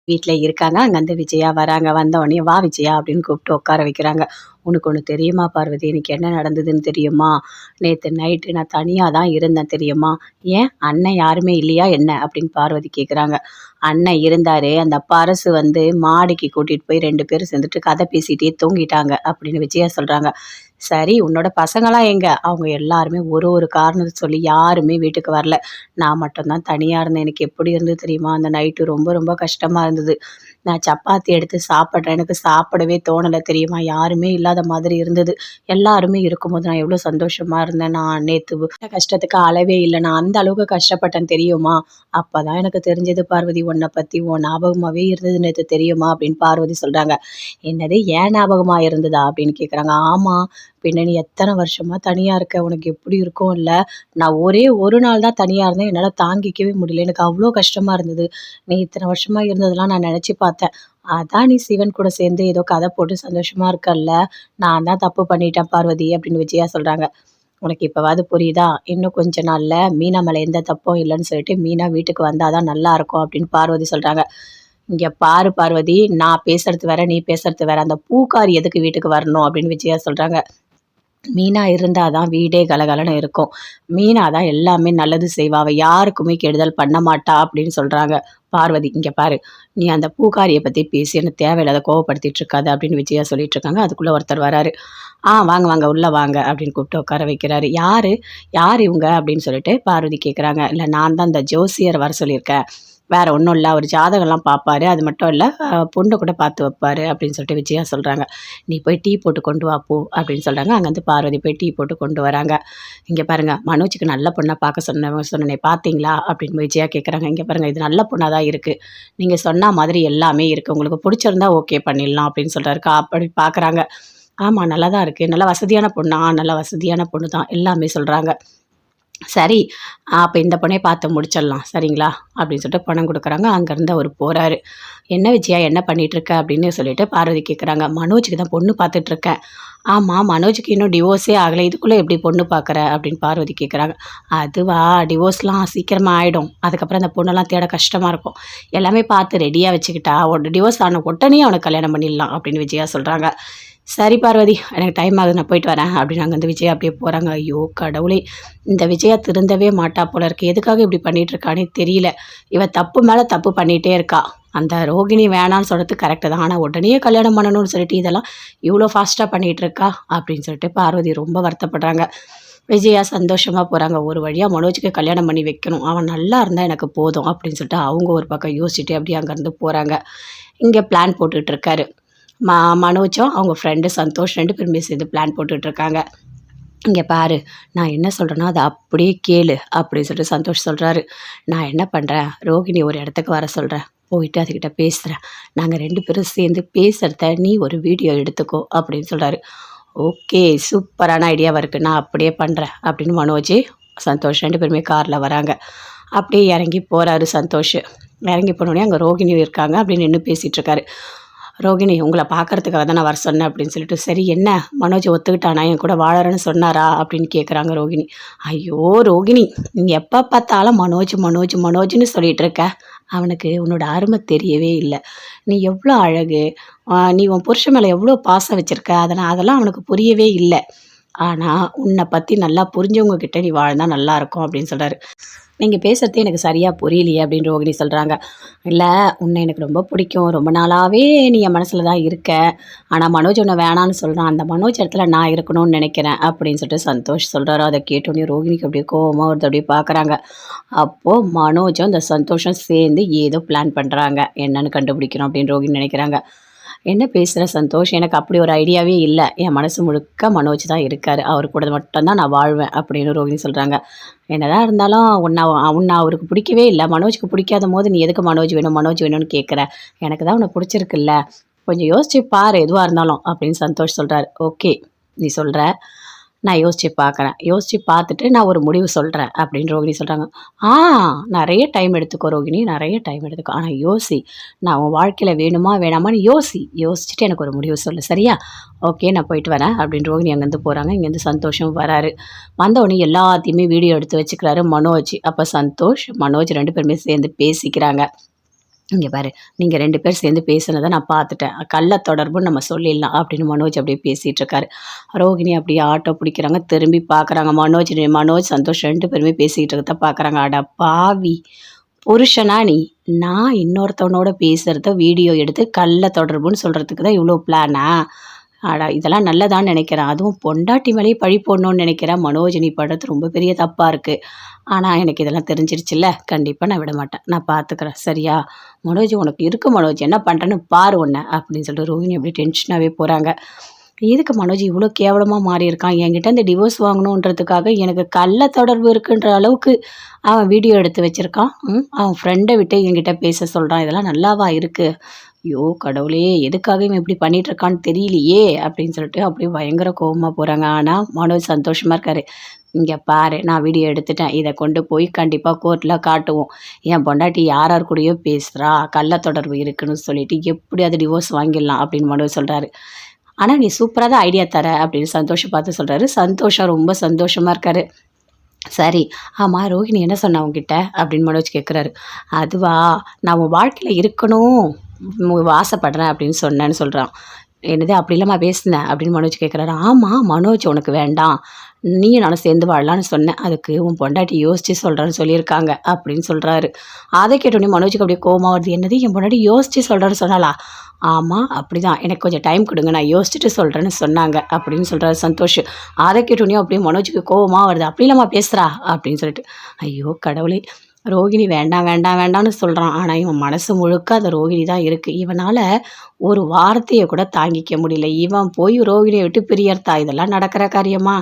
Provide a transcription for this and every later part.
வீட்ல இருக்காங்க. அங்கருந்து விஜயா வராங்க. வந்தோனே, "வா விஜயா" அப்படின்னு கூப்பிட்டு உட்கார வைக்கிறாங்க. "உனக்கு ஒண்ணு தெரியுமா பார்வதி? இன்னைக்கு என்ன நடந்ததுன்னு தெரியுமா? நேத்து நைட்டு நான் தனியா தான் இருந்தேன் தெரியுமா?" "ஏன்? அண்ணன் யாருமே இல்லையா என்ன?" அப்படின்னு பார்வதி கேட்குறாங்க. "அண்ணன் இருந்தாரு. அந்த பரசு வந்து மாடிக்கு கூட்டிட்டு போய் 2 பேரும் சேர்ந்துட்டு கதை பேசிட்டே தூங்கிட்டாங்க" அப்படின்னு விஜயா சொல்றாங்க. "சரி, உன்னோட பசங்கலாம் எங்க?" "அவங்க எல்லாருமே ஒரு ஒரு காரணத்த சொல்லி யாருமே வீட்டுக்கு வரல. நான் மட்டும் தான் தனியா இருந்தேன். எனக்கு எப்படி இருந்தது தெரியுமா? அந்த நைட்டு ரொம்ப ரொம்ப கஷ்டமா இருந்தது. நான் சப்பாத்தி எடுத்து சாப்பிட்றேன். எனக்கு சாப்பிடவே தோணல தெரியுமா? யாருமே இல்லாத மாதிரி இருந்தது. எல்லாருமே இருக்கும்போது நான் எவ்வளோ சந்தோஷமா இருந்தேன். நான் நேத்து கஷ்டத்துக்கு அளவே இல்ல. நான் அந்த அளவுக்கு கஷ்டப்பட்டேன் தெரியுமா? அப்பதான் எனக்கு தெரிஞ்சது பார்வதி உன்ன பத்தி. உன் ஞாபகமாவே இருந்தது நேத்து தெரியுமா?" அப்படின்னு பார்வதி சொல்றாங்க. "என்னது ஏன் ஞாபகமா இருந்ததா?" அப்படின்னு கேட்குறாங்க. "ஆமா. பின்ன நீ எத்தன வருஷமா தனியா இருக்க. உனக்கு எப்படி இருக்கும் இல்ல? நான் ஒரே ஒரு நாள் தான் தனியா இருந்தேன். என்னால தாங்கிக்கவே முடியல. எனக்கு அவ்ளோ கஷ்டமா இருந்தது. நீ இத்தன வருஷமா இருந்ததெல்லாம் நான் நெனச்சு பார்த்தேன். அதான் நீ சிவன் கூட சேர்ந்து ஏதோ கதை போட்டு சந்தோஷமா இருக்கல்ல. நான் தான் தப்பு பண்ணிட்டேன் பார்வதி" அப்படின்னு விஜயா சொல்றாங்க. "உனக்கு இப்பவாது புரியுதா? இன்னும் கொஞ்ச நாள்ல மீனா மேல எந்த தப்பும் இல்லன்னு சொல்லிட்டு மீனா வீட்டுக்கு வந்தா தான் நல்லாருக்கும்" அப்படின்னு பார்வதி சொல்றாங்க. "இங்க பாரு பார்வதி, நான் பேசுறது வேற, நீ பேசுறது வேற. அந்த பூக்காரி எதுக்கு வீட்டுக்கு வரணும்?" அப்படின்னு விஜயா சொல்றாங்க. "மீனா இருந்தா தான் வீடே கலகலன்னு இருக்கும். மீனா தான் எல்லாமே நல்லது செய்வா. அவ யாருக்குமே கெடுதல் பண்ண மாட்டா" அப்படின்னு சொல்றாங்க. பார்வதி, "இங்க பாரு, நீ அந்த பூக்காரிய பத்தி பேசி என்ன தேவையில்லாத கோவப்படுத்திட்டு இருக்காத" அப்படின்னு விஜயா சொல்லிட்டு இருக்காங்க. அதுக்குள்ள ஒருத்தர் வராரு. வாங்க வாங்க உள்ள வாங்க" அப்படின்னு கூப்பிட்டு உட்கார வைக்கிறாரு. "யாரு? யார் இவங்க?" அப்படின்னு சொல்லிட்டு பார்வதி கேட்குறாங்க. "இல்ல நான் தான் இந்த ஜோசியர் வர சொல்லியிருக்கேன். வேற ஒண்ணும் இல்ல. அவரு ஜாதகம்லாம் பார்ப்பாரு. அது மட்டும் இல்ல, பொண்ணு கூட பார்த்து வைப்பாரு" அப்படின்னு சொல்லிட்டு விஜயா சொல்றாங்க. "நீ போய் டீ போட்டு கொண்டு வா போ" அப்படின்னு சொல்றாங்க. அங்கருந்து பார்வதி போய் டீ போட்டு கொண்டு வராங்க. "இங்க பாருங்க, மனோஜுக்கு நல்ல பொண்ணா பார்க்க சொன்னேனே பார்த்தீங்களா?" அப்படின்னு விஜயா கேட்குறாங்க. "இங்க பாருங்க, இது நல்ல பொண்ணா தான் இருக்கு. நீங்க சொன்ன மாதிரி எல்லாமே இருக்கு. உங்களுக்கு புடிச்சிருந்தா ஓகே பண்ணிடலாம்" அப்படின்னு சொல்றாரு. அப்படி பார்க்குறாங்க. "ஆமா, நல்லா தான் இருக்கு. நல்ல வசதியான பொண்ணா?" "நல்ல வசதியான பொண்ணு தான்" எல்லாமே சொல்றாங்க. "சரி, அப்ப இந்த பொண்ணே பார்த்து முடிச்சிடலாம். சரிங்களா?" அப்படின்னு சொல்லிட்டு பணம் குடுக்குறாங்க. அங்கருந்து அவரு போறாரு. "என்ன விஜயா என்ன பண்ணிட்டுருக்க?" அப்படின்னு சொல்லிட்டு பார்வதி கேட்குறாங்க. "மனோஜுக்கு தான் பொண்ணு பார்த்துட்டுருக்கேன்." "ஆமா, மனோஜுக்கு இன்னும் டிவோர்ஸே ஆகல. இதுக்குள்ள எப்படி பொண்ணு பார்க்குற?" அப்படின்னு பார்வதி கேட்குறாங்க. "அதுவா, டிவோர்ஸ்லாம் சீக்கிரமா ஆயிடும். அதுக்கப்புறம் அந்த பொண்ணெல்லாம் தேட கஷ்டமா இருக்கும். எல்லாமே பார்த்து ரெடியா வச்சுக்கிட்டா, டிவோர்ஸ் ஆன உடனே அவனுக்கு கல்யாணம் பண்ணிடலாம்" அப்படின்னு விஜயா சொல்றாங்க. "சரி பார்வதி, எனக்கு டைம் ஆகுது. நான் போயிட்டு வரேன்" அப்படின்னு அங்கருந்து விஜயா அப்படியே போறாங்க. ஐயோ கடவுளே! இந்த விஜயா திருந்தவே மாட்டா போல இருக்கு. எதுக்காக இப்படி பண்ணிட்டு இருக்கான்னே தெரியல. இவ தப்பு மேல தப்பு பண்ணிட்டே இருக்கா. அந்த ரோகிணி வேணான்னு சொல்றது கரெக்ட்டு தான். ஆனா உடனே கல்யாணம் பண்ணணும்னு சொல்லிட்டு இதெல்லாம் இவ்ளோ ஃபாஸ்ட்டா பண்ணிட்டு இருக்கா அப்படின்னு சொல்லிட்டு பார்வதி ரொம்ப வருத்தப்படுறாங்க. விஜயா சந்தோஷமா போறாங்க. ஒரு வழியா மனோஜுக்கு கல்யாணம் பண்ணி வைக்கணும். அவன் நல்லா இருந்தா எனக்கு போதும் அப்படின்னு சொல்லிட்டு அவங்க ஒரு பக்கம் யோசிச்சுட்டு அப்படியே அங்கருந்து போறாங்க. இங்க பிளான் போட்டுட்டு இருக்காரு. ம மனோஜும் அவங்க ஃப்ரெண்டு சந்தோஷ் 2 பேருமே சேர்ந்து பிளான் போட்டுட்டு இருக்காங்க. "இங்க பாரு, நான் என்ன சொல்றேனோ அத அப்படியே கேளு" அப்படின்னு சொல்லிட்டு சந்தோஷ் சொல்றாரு. "நான் என்ன பண்றேன், ரோகிணிய ஒரு இடத்துக்கு வர சொல்றேன். போயிட்டு அதுகிட்ட பேசுறேன். நாங்க 2 பேரும் சேர்ந்து பேசுறத நீ ஒரு வீடியோ எடுத்துக்கோ" அப்படின்னு சொல்றாரு. "ஓகே, சூப்பரான ஐடியாவா இருக்கு. நான் அப்படியே பண்றேன்" அப்படின்னு மனோஜ், சந்தோஷ் 2 பேருமே கார்ல வராங்க. அப்படியே இறங்கி போறாரு சந்தோஷ். இறங்கி போனோனே அங்க ரோகிணியும் இருக்காங்க. அப்படியே நின்னு பேசிட்டு இருக்காரு. "ரோகிணி, உங்கள பார்க்கறதுக்காக தான் நான் வர சொன்னேன்" அப்படின்னு சொல்லிட்டு, "சரி என்ன, மனோஜ் ஒத்துக்கிட்டானா? என் கூட வாழறேன்னு சொன்னாரா?" அப்படின்னு கேட்குறாங்க ரோகிணி. "ஐயோ ரோகிணி, நீ எப்ப பார்த்தாலும் மனோஜ், மனோஜ், மனோஜ்ன்னு சொல்லிட்டு இருக்க. அவனுக்கு உன்னோட அருமை தெரியவே இல்ல. நீ எவ்ளோ அழகு! நீ உன் புருஷன் மேல எவ்ளோ பாசம் வச்சிருக்க. அதெல்லாம் அவனுக்கு புரியவே இல்ல. ஆனா, உன்ன பத்தி நல்லா புரிஞ்சவங்க கிட்ட நீ வாழ்ந்தா நல்லாருக்கும்" அப்படின்னு சொல்றாரு. "நீங்க பேசுறதே எனக்கு சரியா புரியலையே" அப்படின்னு ரோகிணி சொல்றாங்க. "இல்ல, உன்ன எனக்கு ரொம்ப பிடிக்கும். ரொம்ப நாளாவே நீ என் மனசுல தான் இருக்க. ஆனா மனோஜ் உன்ன வேணான்னு சொல்றான். அந்த மனோஜ் இடத்துல நான் இருக்கணும்னு நெனைக்கிறேன்" அப்படின்னு சொல்லிட்டு சந்தோஷ் சொல்றாரு. அத கேட்டோனே ரோகிணிக்கு அப்படியே கோவமா வருது. அப்படியே பார்க்குறாங்க. அப்போ மனோஜும் அந்த சந்தோஷும் சேர்ந்து ஏதோ பிளான் பண்றாங்க. என்னன்னு கண்டுபிடிக்கணும் அப்படின்னு ரோகிணி நெனைக்கிறாங்க. "என்ன பேசுற சந்தோஷ்? எனக்கு அப்படி ஒரு ஐடியாவே இல்ல. என் மனசு முழுக்க மனோஜ் தான் இருக்காரு. அவரு கூட மட்டும் தான் நான் வாழ்வேன்" அப்படின்னு ரோகிணி சொல்றாங்க. "என்னதான் இருந்தாலும் உன்ன அவருக்கு பிடிக்கவே இல்ல. மனோஜ்க்கு பிடிக்காதம்போது நீ எதுக்கு மனோஜ் வேணும், மனோஜ் வேணும்னு கேட்குற? எனக்கு தான் உன்ன பிடிச்சிருக்குல்ல. கொஞ்சம் யோசிச்சு பாரு எதுவா இருந்தாலும்" அப்படின்னு சந்தோஷ் சொல்றாரு. "ஓகே, நீ சொல்ற. நான் யோசிச்சு பார்க்குறேன். யோசிச்சு பார்த்துட்டு நான் ஒரு முடிவு சொல்றேன்" அப்படின்னு ரோகிணி சொல்றாங்க. "ஆ நெறைய டைம் எடுத்துக்கோ ரோகிணி, நெறைய டைம் எடுத்துக்கோ. ஆனா யோசி. நான் உன் வாழ்க்கையில வேணுமா, வேணாமான்னு யோசி. யோசிச்சுட்டு எனக்கு ஒரு முடிவு சொல்லு. சரியா? ஓகே, நான் போயிட்டு வரேன்" அப்படின்னு ரோகிணி அங்கேருந்து போறாங்க. இங்கேருந்து சந்தோஷும் வராரு. வந்தவுடனே எல்லாத்தையுமே வீடியோ எடுத்து வச்சுக்கிறாரு மனோஜ். அப்ப சந்தோஷ், மனோஜ் 2 பேருமே சேர்ந்து பேசிக்கிறாங்க. இங்கே பாரு, நீங்கள் 2 பேர் சேர்ந்து பேசுனதை நான் பார்த்துட்டேன். கள்ள தொடர்புன்னு நம்ம சொல்லிடலாம் அப்படின்னு மனோஜ் அப்படியே பேசிகிட்டு இருக்காரு. ரோகிணி அப்படியே ஆட்டோ பிடிக்கிறாங்க. திரும்பி பார்க்குறாங்க. மனோஜ், சந்தோஷ் 2 பேருமே பேசிக்கிட்டு இருக்கிறத பார்க்குறாங்க. அட பாவி! புருஷனா நீ? நான் இன்னொருத்தவனோட பேசுகிறத வீடியோ எடுத்து கள்ள தொடர்புன்னு சொல்கிறதுக்கு தான் இவ்வளோ பிளானா? அட இதெல்லாம் நல்லதான்னு நினைக்கிறேன். அதுவும் பொண்டாட்டி மேலேயே பழி போடணும்னு நினைக்கிறேன். மனோஜ் நீ படுறது ரொம்ப பெரிய தப்பாக இருக்குது. ஆனால் எனக்கு இதெல்லாம் தெரிஞ்சிருச்சுல்ல, கண்டிப்பாக நான் விட மாட்டேன். நான் பார்த்துக்கிறேன் சரியா? மனோஜ் உனக்கு இருக்கு மனோஜ், என்ன பண்ணுறேன்னு பாரு உன்னை அப்படின்னு சொல்லிட்டு ரோஹிணி அப்படியே டென்ஷனாகவே போகிறாங்க. எதுக்கு மனோஜ் இவ்வளோ கேவலமாக மாறி இருக்கான்? என்கிட்ட இந்த டிவோர்ஸ் வாங்கணுன்றதுக்காக எனக்கு கள்ள தொடர்பு இருக்குன்ற அளவுக்கு அவன் வீடியோ எடுத்து வச்சுருக்கான். அவன் ஃப்ரெண்டை விட்டு என்கிட்ட பேச சொல்கிறான். இதெல்லாம் நல்லாவா இருக்குது? ஐயோ கடவுளே! எதுக்காக இவன் இப்படி பண்ணிட்டு இருக்கான்னு தெரியலையே அப்படின்னு சொல்லிட்டு அப்படியே பயங்கர கோவமாக போகிறாங்க. ஆனால் மனோஜ் சந்தோஷமாக இருக்காரு. இங்கே பாரு, நான் வீடியோ எடுத்துட்டேன். இதை கொண்டு போய் கண்டிப்பாக கோர்ட்டில் காட்டுவோம். என் பொண்டாட்டி யார் யார் கூடயோ பேசுகிறா, கள்ள தொடர்பு இருக்குன்னு சொல்லிட்டு எப்படியாவது டிவோர்ஸ் வாங்கிடலாம் அப்படின்னு மனோஜ் சொல்கிறாரு. ஆனால் நீ சூப்பராக தான் ஐடியா தர அப்படின்னு சந்தோஷம் பார்த்து சொல்கிறாரு. சந்தோஷம் ரொம்ப சந்தோஷமாக இருக்காரு. சரி, ஆமாம் ரோஹிணி என்ன சொன்னா உங்ககிட்ட அப்படின்னு மனோஜ் கேட்குறாரு. அதுவா, நான் உன் வாழ்க்கையில் இருக்கணும் ஆசைப்படுறேன் அப்படின்னு சொன்னேன்னு சொல்கிறான். என்னது அப்படி இல்லாமல் பேசினேன் அப்படின்னு மனோஜ் கேட்குறாரு. ஆமாம் மனோஜ் உனக்கு வேண்டாம், நீயும் நானும் சேர்ந்து வாழலான்னு சொன்னேன். அதுக்கு உன் பொண்டாட்டி யோசிச்சு சொல்கிறேன்னு சொல்லியிருக்காங்க அப்படின்னு சொல்கிறாரு. அதை கேட்டோடனே மனோஜுக்கு அப்படியே கோவமாக வருது. என்னது என் பொண்டாட்டி யோசிச்சு சொல்கிறேன்னு சொன்னாலா? ஆமாம் அப்படி தான், எனக்கு கொஞ்சம் டைம் கொடுங்க, நான் யோசிச்சுட்டு சொல்கிறேன்னு சொன்னாங்க அப்படின்னு சொல்கிறாரு சந்தோஷ். அதை கேட்டோடனே அப்படியே மனோஜுக்கு கோவமாக வருது. அப்படி இல்லாமல் பேசுகிறா அப்படின்னு சொல்லிட்டு. ஐயோ கடவுளே! ரோகிணி வேண்டாம் வேண்டாம் வேண்டாம்னு சொல்கிறான். ஆனால் இவன் மனசு முழுக்க அந்த ரோகிணி தான் இருக்குது. இவனால் ஒரு வார்த்தையை கூட தாங்கிக்க முடியல. இவன் போய் ரோகிணியை விட்டு பிரியறதா? இதெல்லாம் நடக்கிற காரியமா?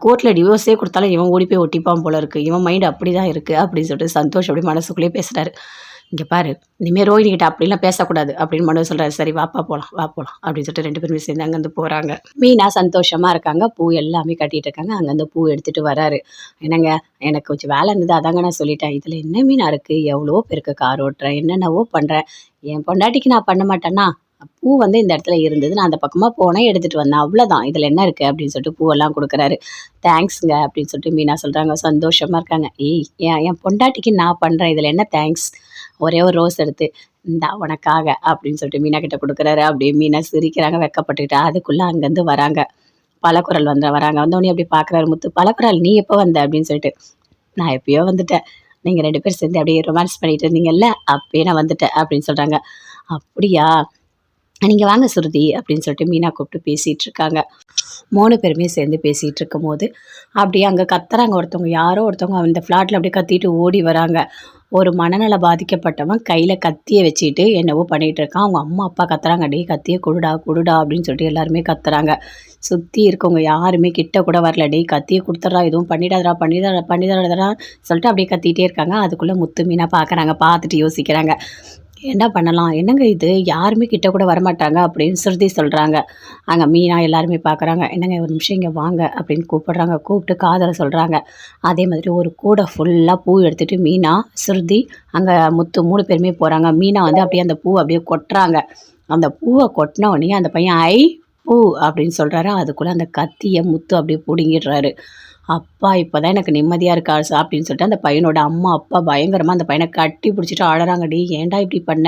கோர்ட்டில் டிவோர்ஸே கொடுத்தாலும் இவன் ஓடி போய் ஒட்டிப்பான் போல இருக்குது. இவன் மைண்டு அப்படி தான் இருக்குது அப்படின்னு சொல்லிட்டு சந்தோஷ் அப்படி மனசுக்குள்ளேயே பேசுகிறாரு. இங்கே பாரு, இனிமேல் ரோஹிணி கிட்ட அப்படிலாம் பேசக்கூடாது அப்படின்னு மனோஜ் சொல்கிறாரு. சரி வாப்பா போகலாம், வா போகலாம் அப்படின்னு சொல்லிட்டு 2 பேருமே சேர்ந்து அங்கேருந்து போகிறாங்க. மீனா சந்தோஷமாக இருக்காங்க. பூ எல்லாமே கட்டிகிட்டு இருக்காங்க. அங்கேருந்து பூ எடுத்துகிட்டு வராரு. என்னங்க, எனக்கு கொஞ்சம் வேலை இருந்தது, அதாங்க நான் சொல்லிட்டேன். இதில் என்ன மீனா இருக்குது? எவ்வளோ பேருக்கு கார் ஓட்டுறேன், என்னென்னவோ பண்ணுறேன். என் பொண்டாட்டிக்கு நான் பண்ண மாட்டேன்னா? பூ வந்து இந்த இடத்துல இருந்தது, நான் அந்த பக்கமாக போனேன், எடுத்துகிட்டு வந்தேன், அவ்வளோதான். இதில் என்ன இருக்குது அப்படின்னு சொல்லிட்டு பூவெல்லாம் கொடுக்குறாரு. தேங்க்ஸுங்க அப்படின்னு சொல்லிட்டு மீனா சொல்கிறாங்க. சந்தோஷமாக இருக்காங்க. ஏய் என் பொண்டாட்டிக்கு நான் பண்ணுறேன், இதில் என்ன தேங்க்ஸ்? ஒரே ஒரு ரோஸ் எடுத்து இந்தா உனக்காக அப்படின்னு சொல்லிட்டு மீனா கிட்ட கொடுக்குறாரு. அப்படியே மீனா சிரிக்கிறாங்க வெக்கப்பட்டுக்கிட்டு. அதுக்குள்ளே அங்கேருந்து வராங்க. பலக்குரல் வராங்க. வந்தோடனே அப்படி பார்க்குறாரு முத்து. பலக்குரல் நீ எப்போ வந்த அப்படின்னு சொல்லிட்டு. நான் எப்பயோ வந்துட்டேன், நீங்கள் 2 பேர் சேர்ந்து அப்படியே ரொமான்ஸ் பண்ணிட்டு இருந்தீங்கல்ல, அப்பயே நான் வந்துட்டேன் அப்படின்னு சொல்கிறாங்க. அப்படியா, நீங்கள் வாங்க சுருதி அப்படின்னு சொல்லிட்டு மீனா கூப்பிட்டு பேசிகிட்டு இருக்காங்க. 3 பேருமே சேர்ந்து பேசிகிட்டு இருக்கும்போது அப்படியே அங்கே கத்துறாங்க. ஒருத்தவங்க யாரோ ஒருத்தவங்க அந்த ஃப்ளாட்டில் அப்படியே கத்திட்டு ஓடி வராங்க. ஒரு மனநல பாதிக்கப்பட்டவன் கையில் கத்தியை வச்சுட்டு என்னவோ பண்ணிகிட்டு இருக்கான். அவங்க அம்மா அப்பா கத்துறாங்க. டே கத்தியை கொடுடா கொடுடா அப்படின்னு சொல்லிட்டு எல்லாருமே கத்துறாங்க. சுற்றி இருக்கவங்க யாருமே கிட்ட கூட வரல. டே கத்தியை கொடுத்துட்றா, எதுவும் பண்ணிடாதடா சொல்லிட்டு அப்படியே கத்திகிட்டே இருக்காங்க. அதுக்குள்ளே முத்து மீனா பார்க்குறாங்க. பார்த்துட்டு யோசிக்கிறாங்க, என்ன பண்ணலாம், என்னங்க இது யாருமே கிட்ட கூட வரமாட்டாங்க அப்படின்னு சுருதி சொல்கிறாங்க. அங்கே மீனா எல்லாருமே பார்க்குறாங்க. என்னங்க ஒரு நிமிஷம் இங்கே வாங்க அப்படின்னு கூப்பிடுறாங்க. கூப்பிட்டு காதலை சொல்கிறாங்க. அதே மாதிரி ஒரு கூடை ஃபுல்லாக பூ எடுத்துகிட்டு மீனா சுருதி அங்கே முத்து 3 பேருமே போகிறாங்க. மீனா வந்து அப்படியே அந்த பூ அப்படியே கொட்டுறாங்க. அந்த பூவை கொட்டின உடனே அந்த பையன் ஐ பூ அப்படின்னு சொல்கிறாரு. அதுக்குள்ளே அந்த கத்தியை முத்து அப்படியே பிடுங்கிடுறாரு. அப்பா இப்போ தான் எனக்கு நிம்மதியாக இருக்கா அப்படின்னு சொல்லிட்டு அந்த பையனோட அம்மா அப்பா பயங்கரமாக அந்த பையனை கட்டி பிடிச்சிட்டு அழறாங்க. டி ஏன்டா இப்படி பண்ண,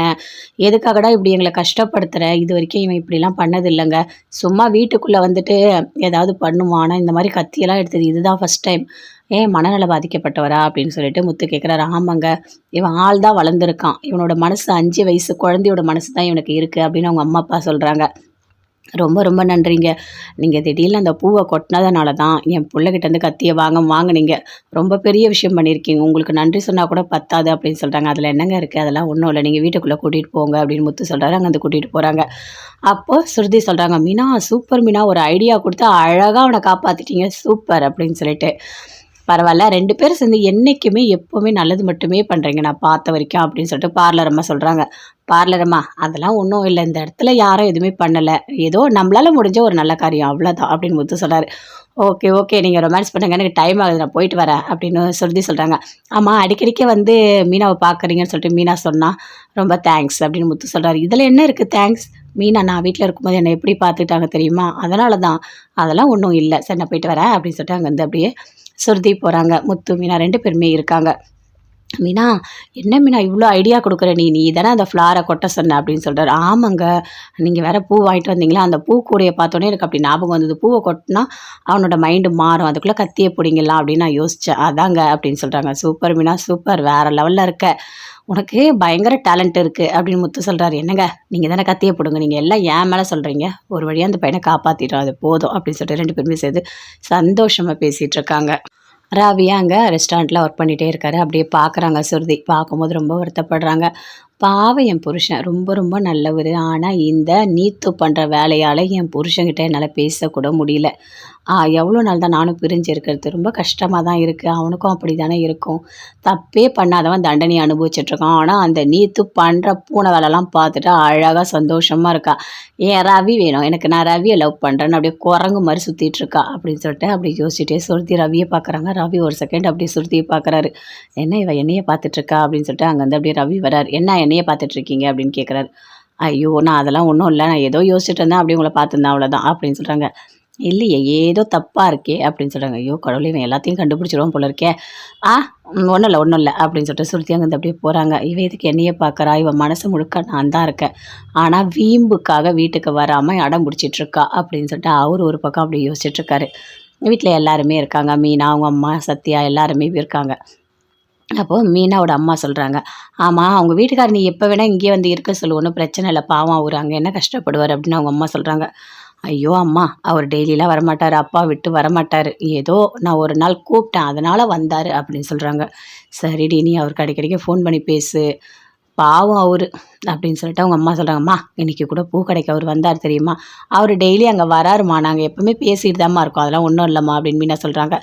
எதுக்காகடா இப்படி எங்களை கஷ்டப்படுத்துகிற, இது வரைக்கும் இவன் இப்படிலாம் பண்ணது இல்லைங்க, சும்மா வீட்டுக்குள்ளே வந்துட்டு ஏதாவது பண்ணுவான், ஆனால் இந்த மாதிரி கத்தியெல்லாம் எடுத்தது இதுதான் ஃபஸ்ட் டைம், ஏன் மனநல பாதிக்கப்பட்டவரா அப்படின்னு சொல்லிட்டு முத்து கேட்குறாரு. ஆமாங்க, இவன் ஆள் தான் வளர்ந்துருக்கான், இவனோட மனசு 5 வயசு குழந்தையோட மனசு தான் இவனுக்கு இருக்குது அப்படின்னு அவங்க அம்மா அப்பா சொல்கிறாங்க. ரொம்ப ரொம்ப நன்றிங்க, நீங்கள் திடீர்னு அந்த பூவை கொட்டினதுனால தான் என் பிள்ளைகிட்டேருந்து கத்தியை வாங்கினீங்க, ரொம்ப பெரிய விஷயம் பண்ணியிருக்கீங்க, உங்களுக்கு நன்றி சொன்னால் கூட பத்தாது அப்படின்னு சொல்கிறாங்க. அதில் என்னங்க இருக்குது, அதெல்லாம் ஒன்றும் இல்லை, நீங்கள் வீட்டுக்குள்ளே கூட்டிகிட்டு போங்க அப்படின்னு முத்து சொல்கிறாரு. அங்கே வந்து கூட்டிகிட்டு போகிறாங்க. அப்போது சுருதி சொல்கிறாங்க, மீனா சூப்பர் மீனா, ஒரு ஐடியா கொடுத்து அழகாக அவனை காப்பாற்றிட்டீங்க, சூப்பர் அப்படின்னு சொல்லிட்டு. பரவாயில்ல, 2 பேரும் சேர்ந்து என்றைக்குமே எப்போவுமே நல்லது மட்டுமே பண்ணுறீங்க நான் பார்த்த வரைக்கும் அப்படின்னு சொல்லிட்டு பார்லரம்மா சொல்கிறாங்க. பார்லரம்மா அதெல்லாம் ஒன்றும் இல்லை, இந்த இடத்துல யாரும் எதுவுமே பண்ணலை, ஏதோ நம்மளால் முடிஞ்ச ஒரு நல்ல காரியம் அவ்வளோதான் அப்படின்னு முத்து சொல்கிறாரு. ஓகே ஓகே, நீங்கள் ரொமான்ஸ் பண்ணுங்க, எனக்கு டைம் ஆகுது, நான் போயிட்டு வரேன் அப்படின்னு சுருதி சொல்கிறாங்க. ஆமாம், அடிக்கடிக்கே வந்து மீனாவை பார்க்குறீங்கன்னு சொல்லிட்டு மீனா சொன்னால் ரொம்ப தேங்க்ஸ் அப்படின்னு முத்து சொல்கிறாரு. இதில் என்ன இருக்குது தேங்க்ஸ், மீனா நான் வீட்டில் இருக்கும்போது என்னை எப்படி பார்த்துக்கிட்டாங்க தெரியுமா, அதனால தான், அதெல்லாம் ஒன்றும் இல்லை, சரி நான் போயிட்டு வரேன் அப்படின்னு சொல்லிட்டு அங்கே வந்து அப்படியே சுருதி போகிறாங்க. முத்து மீனா 2 பேருமே இருக்காங்க. மீனா, "என்ன மீனா இவ்ளோ ஐடியா குடுக்குற நீ? நீ தானே அந்த ஃப்ளார கொட்ட சொன்ன" அப்படின்னு சொல்றாரு. "ஆமாங்க. நீங்க வேற பூ வாங்கிட்டு வந்தீங்களா, அந்த பூ கூடைய பார்த்தோனே எனக்கு அப்படி ஞாபகம் வந்தது. பூவ கொட்னா அவனோட மைண்டு மாறும். அதுக்குள்ள கத்திய புடிங்கிடலாம் அப்படின்னு நான் யோசிச்சேன். அதாங்க" அப்படின்னு சொல்றாங்க. "Super Meena, super. வேற லெவல்ல இருக்க. உனக்கு பயங்கர டேலண்ட் இருக்கு" அப்படின்னு முத்து சொல்றாரு. "என்னங்க, நீங்க தானே கத்திய புடுங்குனீங்க. நீங்க எல்லாம் என் மேல சொல்றீங்க. ஒரு வழியா அந்த பையன காப்பாத்திட்டோம். அது போதும்" அப்படின்னு சொல்லிட்டு 2 பேருமே சேர்ந்து சந்தோஷமா பேசிட்டு இருக்காங்க. ராவியா அங்க ரெஸ்டாரண்ட்ல ஒர்க் பண்ணிட்டே இருக்காரு. அப்படியே பார்க்குறாங்க சுருதி. பார்க்கும்போது ரொம்ப வருத்தப்படுறாங்க. பாவம் என் புருஷன். ரொம்ப ரொம்ப நல்லவரு. ஆனா இந்த நீத்து பண்ற வேலையால என் புருஷன்கிட்ட என்னால பேசக்கூட முடியல. எவ்வளோ நாள் தான் நானும் பிரிஞ்சு இருக்கிறது. ரொம்ப கஷ்டமா தான் இருக்கு. அவனுக்கும் அப்படி தானே இருக்கும். தப்பே பண்ணாதவன் தண்டனைய அனுபவிச்சுட்ருக்கான். ஆனா அந்த நீத்து பண்ற பூனை வேலைலாம் பார்த்துட்டு அழகா சந்தோஷமா இருக்கா. "என் ரவி வேணும். எனக்கு நான் ரவிய லவ் பண்றேன்னு" அப்படியே குரங்கு மாரி சுத்திட்டு இருக்கா. அப்படின்னு சொல்லிட்டு அப்படி யோசிச்சுட்டே சுருதி ரவிய பார்க்குறாங்க. ரவி ஒரு செகண்ட் அப்படியே சுருதிய பார்க்குறாரு. "என்ன இவ என்னைய பார்த்துட்ருக்கா?" அப்படின்னு சொல்லிட்டு அங்கருந்து அப்படியே ரவி வராரு. "என்ன என்னைய பார்த்துட்ருக்கீங்க?" அப்படின்னு கேட்குறாரு. "ஐயோ! நான் அதெல்லாம் ஒண்ணும் இல்ல. நான் ஏதோ யோசிச்சுட்டு இருந்தேன். அப்படியே உங்கள பார்த்துருந்தேன் அவ்வளோதான்" அப்படின்னு சொல்றாங்க. "இல்லையே, ஏதோ தப்பா இருக்கே" அப்படின்னு சொல்றாங்க. ஐயோ கடவுளே! இவன் எல்லாத்தையும் கண்டுபிடிச்சுருவான் போல இருக்கே. "ஆ ஒண்ணும் இல்ல, ஒண்ணும் இல்ல" அப்படின்னு சொல்லிட்டு சுருதி அங்கருந்து அப்படியே போறாங்க. இவ எதுக்கு என்னைய பார்க்குறா? இவ மனசு முழுக்க நான் தான் இருக்கேன். ஆனா வீம்புக்காக வீட்டுக்கு வராம அடம் பிடிச்சிட்டு இருக்கா அப்படின்னு சொல்லிட்டு அவரு ஒரு பக்கம் அப்படி யோசிச்சுட்டு இருக்காரு. வீட்ல எல்லாருமே இருக்காங்க. மீனா, அவங்க அம்மா, சத்யா எல்லாருமே இருக்காங்க. அப்போ மீனாவோட அம்மா சொல்றாங்க, "ஆமா, உங்க வீட்டுக்காரர் நீ எப்ப வேணா இங்கேயே வந்து இருக்க சொல்லு. ஒண்ணும் பிரச்சனை இல்ல. பாவம் அவரு அங்க என்ன கஷ்டப்படுவாரு" அப்படின்னு அவங்க அம்மா சொல்றாங்க. "ஐயோ! அம்மா, அவர் டெய்லிலாம் வரமாட்டாரு. அப்பா விட்டு வரமாட்டாரு. ஏதோ நான் ஒரு நாள் கூப்பிட்டேன். அதனால வந்தாரு" அப்படின்னு சொல்றாங்க. "சரிடி, நீ அவருக்கு அடிக்கடிக்கு ஃபோன் பண்ணி பேசு. பாவம் அவரு" அப்படின்னு சொல்லிட்டு அவங்க அம்மா சொல்றாங்க. "அம்மா, இன்னைக்கு கூட பூ கடைக்கு அவரு வந்தாரு தெரியுமா? அவரு டெய்லி அங்க வராரும்மா. நாங்க எப்பவுமே பேசிட்டு தாம்மா இருக்கோம். அதெல்லாம் ஒண்ணும் இல்லம்மா" அப்படின்னு மீனா சொல்றாங்க.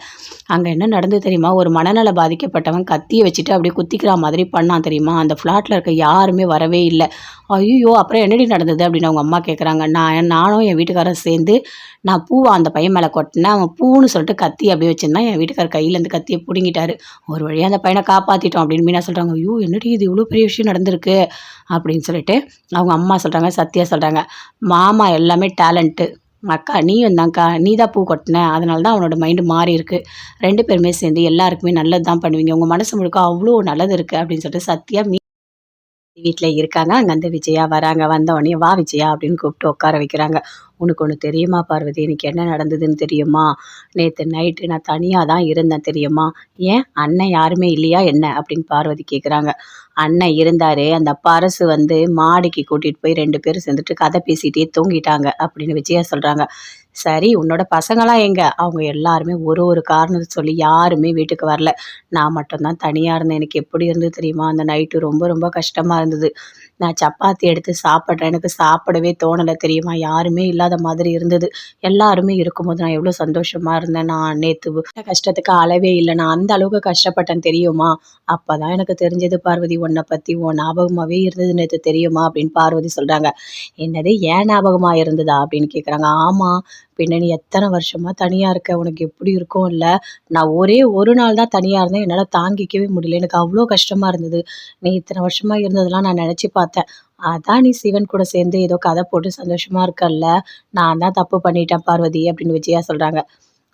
"அங்க என்ன நடந்தது தெரியுமா? ஒரு மனநல பாதிக்கப்பட்டவன் கத்திய வச்சுட்டு அப்படியே குத்திக்கிறா மாதிரி பண்ணான் தெரியுமா? அந்த ஃப்ளாட்ல இருக்க யாருமே வரவே இல்ல." "ஐய்யய்யோ! அப்புறம் என்னடி நடந்தது?" அப்படின்னு அவங்க அம்மா கேட்குறாங்க. நானும் என் வீட்டுக்காரரும் சேர்ந்து நான் பூவ அந்த பையன் மேல கொட்டுனேன். அவன் பூன்னு சொல்லிட்டு கத்தி அப்படியே வச்சிருந்தான். என் வீட்டுக்காரர் கையிலேருந்து கத்திய புடுங்கிட்டாரு. ஒரு வழியா அந்த பையன காப்பாத்திட்டோம்" அப்படின்னு மீனா சொல்றாங்க. "ஐயோ! என்னடி இது இவ்ளோ பெரிய விஷயம் நடந்திருக்கு" அப்படின்னு சொல்லிட்டு அவங்க அம்மா சொல்றாங்க. சத்யா சொல்றாங்க, "மாமா எல்லாமே டேலண்ட்டு. அக்கா நீயும் தான்க்கா. நீ தான் பூ கொட்டுன. அதனால தான் அவனோட மைண்டு மாறியிருக்கு. 2 பேருமே சேர்ந்து எல்லாருக்குமே நல்லது தான் பண்ணுவீங்க. உங்க மனசு முழுக்க அவ்ளோ நல்லது இருக்கு" அப்படின்னு சொல்லிட்டு சத்யா வீட்ல இருக்காங்க. அங்கருந்து விஜயா வராங்க. வந்தோனே, "வா விஜயா" அப்படின்னு கூப்பிட்டு உட்கார வைக்கிறாங்க. "உனக்கு ஒண்ணு தெரியுமா பார்வதி? இன்னைக்கு என்ன நடந்ததுன்னு தெரியுமா? நேத்து நைட்டு நான் தனியா தான் இருந்தேன் தெரியுமா?" "ஏன்? அண்ணன் யாருமே இல்லையா என்ன?" அப்படின்னு பார்வதி கேட்குறாங்க. "அண்ணன் இருந்தாரு. அந்த பரசு வந்து மாடிக்கு கூட்டிட்டு போய் 2 பேரும் சேர்ந்துட்டு கதை பேசிட்டே தூங்கிட்டாங்க" அப்படின்னு விஜயா சொல்றாங்க. "சரி, உன்னோட பசங்கலாம் எங்க?" "அவங்க எல்லாருமே ஒரு ஒரு காரணத்த சொல்லி யாருமே வீட்டுக்கு வரல. நான் மட்டும் தான் தனியா இருந்தேன். எனக்கு எப்படி இருந்தது தெரியுமா? அந்த நைட்டு ரொம்ப ரொம்ப கஷ்டமா இருந்தது. நான் சப்பாத்தி எடுத்து சாப்பிட்றேன். எனக்கு சாப்பிடவே தோணல தெரியுமா? யாருமே இல்லாத மாதிரி இருந்தது. எல்லாருமே இருக்கும்போது நான் எவ்வளோ சந்தோஷமா இருந்தேன். நான் நேத்து கஷ்டத்துக்கு அளவே இல்ல. நான் அந்த அளவுக்கு கஷ்டப்பட்டேன் தெரியுமா? அப்பதான் எனக்கு தெரிஞ்சது பார்வதி உன்ன பத்தி. உன் ஞாபகமாவே இருந்தது நேத்து தெரியுமா?" அப்படின்னு பார்வதி சொல்றாங்க. "என்னது என் ஞாபகமா இருந்ததா?" அப்படின்னு கேட்குறாங்க. "ஆமா. பின்ன நீ எத்தன வருஷமா தனியா இருக்க. உனக்கு எப்படி இருக்கும் இல்ல? நான் ஒரே ஒரு நாள் தான் தனியா இருந்தேன். என்னால தாங்கிக்கவே முடியல. எனக்கு அவ்ளோ கஷ்டமா இருந்தது. நீ இத்தன வருஷமா இருந்ததெல்லாம் நான் நெனச்சு பார்த்தேன். அதான் நீ சிவன் கூட சேர்ந்து ஏதோ கதை போட்டு சந்தோஷமா இருக்கல்ல. நான் தான் தப்பு பண்ணிட்டேன் பார்வதி" அப்படின்னு விஜயா சொல்றாங்க.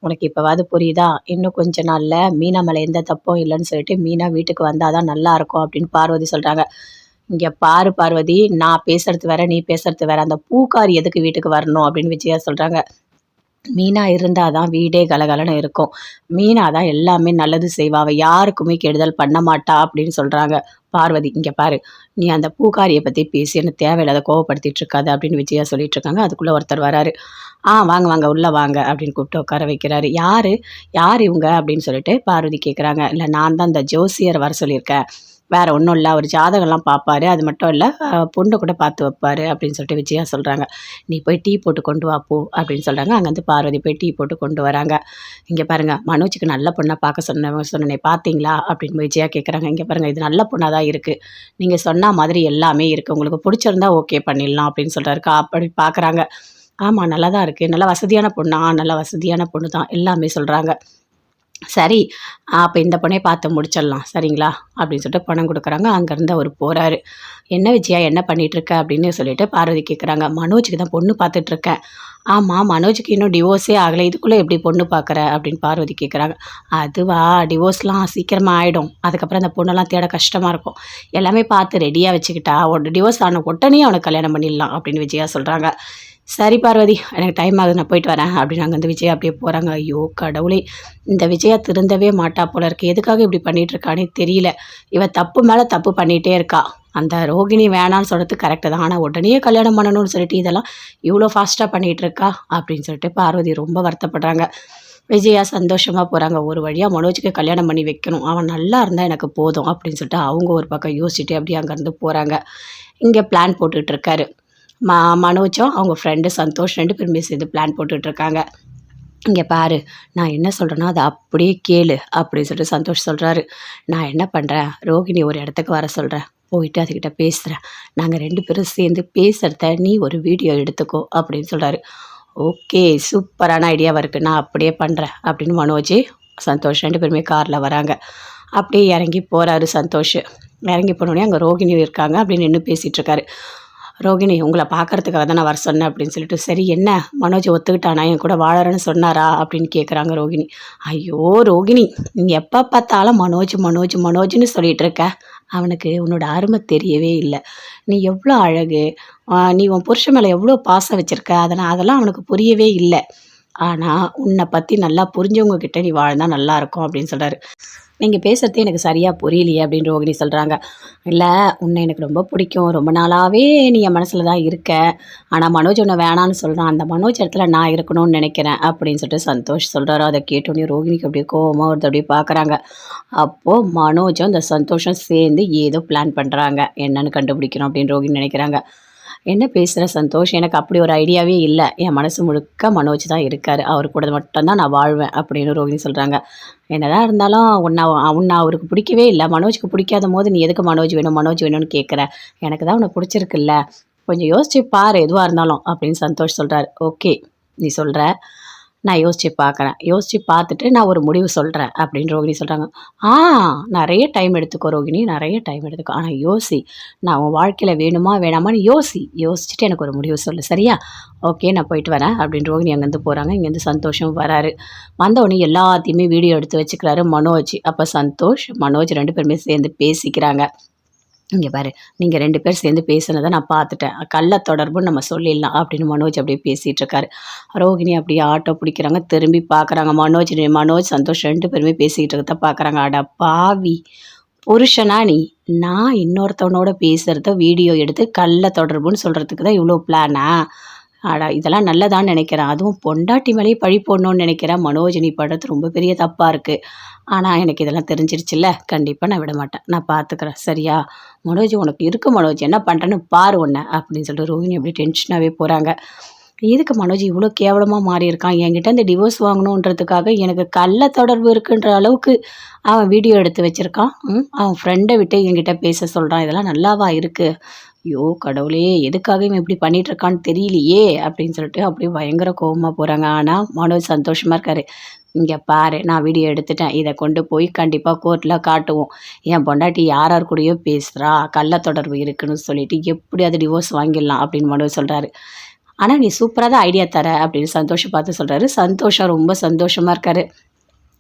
"உனக்கு இப்பவாது புரியுதா? இன்னும் கொஞ்ச நாள்ல மீனா மேல எந்த தப்பும் இல்லன்னு சொல்லிட்டு மீனா வீட்டுக்கு வந்தா தான் நல்லாருக்கும்" அப்படின்னு பார்வதி சொல்றாங்க. "இங்க பாரு பார்வதி, நான் பேசுறது வேற, நீ பேசுறது வேற. அந்த பூக்காரி எதுக்கு வீட்டுக்கு வரணும்?" அப்படின்னு விஜயா சொல்றாங்க. "மீனா இருந்தா தான் வீடே கலகலன்னு இருக்கும். மீனா தான் எல்லாமே நல்லது செய்வா. அவ யாருக்குமே கெடுதல் பண்ண மாட்டா" அப்படின்னு சொல்றாங்க. பார்வதி, "இங்க பாரு, நீ அந்த பூக்காரிய பத்தி பேசி என்ன தேவையில்லாத கோவப்படுத்திட்டு இருக்காத" அப்படின்னு விஜயா சொல்லிட்டு இருக்காங்க. அதுக்குள்ள ஒருத்தர் வராரு. வாங்க வாங்க உள்ள வாங்க" அப்படின்னு கூப்பிட்டு உட்கார வைக்கிறாரு. "யாரு? யார் இவங்க?" அப்படின்னு சொல்லிட்டு பார்வதி கேட்குறாங்க. "இல்ல, நான் தான் இந்த ஜோசியர வர சொல்லியிருக்கேன். வேற ஒண்ணும் இல்ல. அவரு ஜாதகம்லாம் பார்ப்பாரு. அது மட்டும் இல்ல, பொண்ணு கூட பார்த்து வைப்பாரு" அப்படின்னு சொல்லிட்டு விஜயா சொல்றாங்க. "நீ போய் டீ போட்டு கொண்டு வா போ" அப்படின்னு சொல்றாங்க. அங்கருந்து பார்வதி போய் டீ போட்டு கொண்டு வராங்க. "இங்க பாருங்க, மனோஜுக்கு நல்ல பொண்ணா பார்க்க சொன்னேனே பார்த்தீங்களா?" அப்படின்னு விஜயா கேட்குறாங்க. "இங்க பாருங்க, இது நல்ல பொண்ணா தான் இருக்கு. நீங்க சொன்னா மாதிரி எல்லாமே இருக்கு. உங்களுக்கு புடிச்சிருந்தா ஓகே பண்ணிடலாம்" அப்படின்னு சொல்றாரு. அப்படி பார்க்குறாங்க. "ஆமா, நல்லா தான் இருக்கு. நல்ல வசதியான பொண்ணா?" "நல்ல வசதியான பொண்ணு தான்" எல்லாமே சொல்றாங்க. சரி, அப்போ இந்த பொண்ணே பார்த்து முடிச்சிடலாம் சரிங்களா அப்படின்னு சொல்லிட்டு பணம் கொடுக்குறாங்க. அங்கேருந்து அவர் போகிறாரு. என்ன விஜயா என்ன பண்ணிகிட்ருக்க அப்படின்னு சொல்லிட்டு பார்வதி கேட்குறாங்க. மனோஜுக்கு தான் பொண்ணு பார்த்துட்ருக்கேன். ஆமாம், மனோஜுக்கு இன்னும் டிவோர்ஸே ஆகலை, இதுக்குள்ளே எப்படி பொண்ணு பார்க்குற அப்படின்னு பார்வதி கேட்குறாங்க. அதுவா, டிவோர்ஸ்லாம் சீக்கிரமாக ஆகிடும், அதுக்கப்புறம் அந்த பொண்ணெல்லாம் தேட கஷ்டமாக இருக்கும், எல்லாமே பார்த்து ரெடியாக வச்சுக்கிட்டா ஒரு டிவோர்ஸ் ஆன உடனே அவனுக்கு கல்யாணம் பண்ணிடலாம் அப்படின்னு விஜயா சொல்கிறாங்க. சரி பார்வதி, எனக்கு டைம் ஆகுது, நான் போயிட்டு வரேன் அப்படின்னு அங்கே வந்து விஜயா அப்படியே போகிறாங்க. ஐயோ கடவுளே, இந்த விஜயா திருந்தவே மாட்டா போல இருக்கு, எதுக்காக இப்படி பண்ணிட்டு இருக்கானே தெரியல. இவ தப்பு மேலே தப்பு பண்ணிகிட்டே இருக்கா. அந்த ரோகிணி வேணான்னு சொல்கிறது கரெக்டு தான், ஆனால் உடனே கல்யாணம் பண்ணணும்னு சொல்லிட்டு இதெல்லாம் இவ்வளோ ஃபாஸ்ட்டாக பண்ணிகிட்டு இருக்கா அப்படின்னு சொல்லிட்டு பார்வதி ரொம்ப வருத்தப்படுறாங்க. விஜயா சந்தோஷமாக போகிறாங்க. ஒரு வழியாக மனோஜுக்கு கல்யாணம் பண்ணி வைக்கணும், அவன் நல்லா இருந்தால் எனக்கு போதும் அப்படின்னு சொல்லிட்டு அவங்க ஒரு பக்கம் யோசிச்சுட்டு அப்படியே அங்கேருந்து போகிறாங்க. இங்கே பிளான் போட்டுட்ருக்காரு. மனோஜும் அவங்க ஃப்ரெண்டு சந்தோஷ் 2 பேருமே சேர்ந்து பிளான் போட்டுட்ருக்காங்க. இங்கே பாரு, நான் என்ன சொல்கிறேன்னா அதை அப்படியே கேளு அப்படின்னு சொல்லிட்டு சந்தோஷ் சொல்கிறாரு. நான் என்ன பண்ணுறேன், ரோகிணி ஒரு இடத்துக்கு வர சொல்கிறேன், போயிட்டு அதுக்கிட்ட பேசுகிறேன், நாங்கள் 2 பேரும் சேர்ந்து பேசுகிறத நீ ஒரு வீடியோ எடுத்துக்கோ அப்படின்னு சொல்கிறாரு. ஓகே, சூப்பரான ஐடியாவாக இருக்குது, நான் அப்படியே பண்ணுறேன் அப்படின்னு மனோஜ் சந்தோஷ் 2 பேருமே காரில் வராங்க. அப்படியே இறங்கி போகிறாரு சந்தோஷ். இறங்கி போனோடனே அங்கே ரோகிணி இருக்காங்க, அப்படின்னு நின்று பேசிகிட்ருக்காரு. ரோகிணி, உங்களை பார்க்குறதுக்காக தான் நான் வர சொன்னேன் அப்படின்னு சொல்லிட்டு, சரி என்ன மனோஜ் ஒத்துக்கிட்டானா, என் கூட வாழறேன்னு சொன்னாரா அப்படின்னு கேட்குறாங்க ரோகிணி. ஐயோ ரோகிணி, நீங்கள் எப்போ பார்த்தாலும் மனோஜ் மனோஜ் மனோஜ்னு சொல்லிகிட்டு இருக்க, அவனுக்கு உன்னோட அருமை தெரியவே இல்லை. நீ எவ்வளோ அழகு, நீ உன் புருஷன் மேலே எவ்வளோ பாசம் வச்சுருக்க, அதெல்லாம் அவனுக்கு புரியவே இல்லை. ஆனால் உன்னை பற்றி நல்லா புரிஞ்சவங்க கிட்ட நீ வாழ்ந்தால் நல்லாயிருக்கும் அப்படின்னு சொல்கிறாரு. நீங்கள் பேசுகிறதே எனக்கு சரியாக புரியலையே அப்படின்னு ரோகிணி சொல்கிறாங்க. இல்லை, உன்னை எனக்கு ரொம்ப பிடிக்கும், ரொம்ப நாளாகவே நீ என் மனசில் தான் இருக்க, ஆனால் மனோஜ் உன்னை வேணான்னு சொல்கிறான், அந்த மனோஜ் இடத்துல நான் இருக்கணும்னு நினைக்கிறேன் அப்படின்னு சொல்லிட்டு சந்தோஷ் சொல்கிறாரு. அதை கேட்டோன்னே ரோகிணிக்கு அப்படியே கோவமாக ஒருத்தர் அப்படியே பார்க்குறாங்க. அப்போது மனோஜும் அந்த சந்தோஷம் சேர்ந்து ஏதோ பிளான் பண்ணுறாங்க, என்னன்னு கண்டுபிடிக்கணும் அப்படின்னு ரோகிணி நினைக்கிறாங்க. என்ன பேசுகிற சந்தோஷ், எனக்கு அப்படி ஒரு ஐடியாவே இல்லை, என் மனசு முழுக்க மனோஜ் தான் இருக்கார், அவர் கூட மட்டும்தான் நான் வாழ்வேன் அப்படின்னு ரோகிணி சொல்கிறாங்க. என்னதான் இருந்தாலும் உன்னை அவருக்கு பிடிக்கவே இல்லை, மனோஜுக்கு பிடிக்காத போது நீ எதுக்கு மனோஜ் வேணும்னு கேட்குற, எனக்கு தான் உன்னை பிடிச்சிருக்குல்ல, கொஞ்சம் யோசிச்சு பாரு எதுவாக இருந்தாலும் அப்படின்னு சந்தோஷ் சொல்கிறார். ஓகே, நீ சொல்கிற, நான் யோசித்து பார்க்குறேன், யோசித்து பார்த்துட்டு நான் ஒரு முடிவு சொல்கிறேன் அப்படின்னு ரோகிணி சொல்கிறாங்க. நிறைய டைம் எடுத்துக்கோ ரோகிணி, நிறைய டைம் எடுத்துக்கோ, ஆனால் யோசி, நான் உன் வாழ்க்கையில் வேணுமா வேணாமான்னு யோசிச்சுட்டு எனக்கு ஒரு முடிவு சொல்லு சரியா. ஓகே, நான் போயிட்டு வரேன் அப்படின்னு ரோகிணி அங்கேருந்து போகிறாங்க. இங்கேருந்து சந்தோஷம் வராரு. வந்தவொடனே எல்லாத்தையுமே வீடியோ எடுத்து வச்சுக்கிறாரு மனோஜ். அப்போ சந்தோஷ் மனோஜ் 2 பேருமே சேர்ந்து பேசிக்கிறாங்க. இங்கே பாரு, நீங்கள் 2 பேர் சேர்ந்து பேசுனதை நான் பார்த்துட்டேன், கள்ள தொடர்புன்னு நம்ம சொல்லிடலாம் அப்படின்னு மனோஜ் அப்படியே பேசிகிட்டு இருக்காரு. ரோகிணி அப்படியே ஆட்டோ பிடிக்கிறாங்க, திரும்பி பார்க்குறாங்க. மனோஜ் சந்தோஷ் 2 பேருமே பேசிக்கிட்டு இருக்கிறத பார்க்குறாங்க. அட பாவி புருஷனா நீ, நான் இன்னொருத்தவனோட பேசுகிறத வீடியோ எடுத்து கள்ள தொடர்புன்னு சொல்கிறதுக்கு தான் இவ்வளோ பிளானா? இதெல்லாம் நல்லதான்னு நினைக்கிறேன், அதுவும் பொண்டாட்டி மேலேயே பழி போடணும்னு நினைக்கிறேன். மனோஜ், நீ படுறது ரொம்ப பெரிய தப்பாக இருக்குது, ஆனால் எனக்கு இதெல்லாம் தெரிஞ்சிருச்சுல்ல, கண்டிப்பாக நான் விட மாட்டேன், நான் பார்த்துக்கிறேன் சரியா. மனோஜ், உனக்கு இருக்கு மனோஜ், என்ன பண்ணுறேன்னு பாரு உன்னை அப்படின்னு சொல்லிட்டு ரோஹிணி அப்படி டென்ஷனாகவே போகிறாங்க. எதுக்கு மனோஜ் இவ்வளோ கேவலமாக மாறி இருக்கான், என்கிட்ட இந்த டிவோர்ஸ் வாங்கணுன்றதுக்காக எனக்கு கள்ள தொடர்பு இருக்குன்ற அளவுக்கு அவன் வீடியோ எடுத்து வச்சுருக்கான். அவன் ஃப்ரெண்டை விட்டு என்கிட்ட பேச சொல்கிறான், இதெல்லாம் நல்லாவா இருக்குது? ஐயோ கடவுளே, எதுக்காக இவன் இப்படி பண்ணிட்டு இருக்கான்னு தெரியலையே அப்படின்னு சொல்லிட்டு அப்படியே பயங்கர கோவமாக போகிறாங்க. ஆனால் மனோஜ் சந்தோஷமாக இருக்காரு. இங்கே பாரு, நான் வீடியோ எடுத்துட்டேன், இதை கொண்டு போய் கண்டிப்பாக கோர்ட்டில் காட்டுவோம், என் பொண்டாட்டி யார் கூடயோ பேசுகிறா, கள்ள தொடர்பு இருக்குன்னு சொல்லிட்டு எப்படி அது டிவோர்ஸ் வாங்கிடலாம் அப்படின்னு மனோஜ் சொல்கிறாரு. ஆனால் நீ சூப்பராக தான் ஐடியா தர அப்படின்னு சந்தோஷம் பார்த்து சொல்கிறாரு. சந்தோஷம் ரொம்ப சந்தோஷமாக இருக்காரு.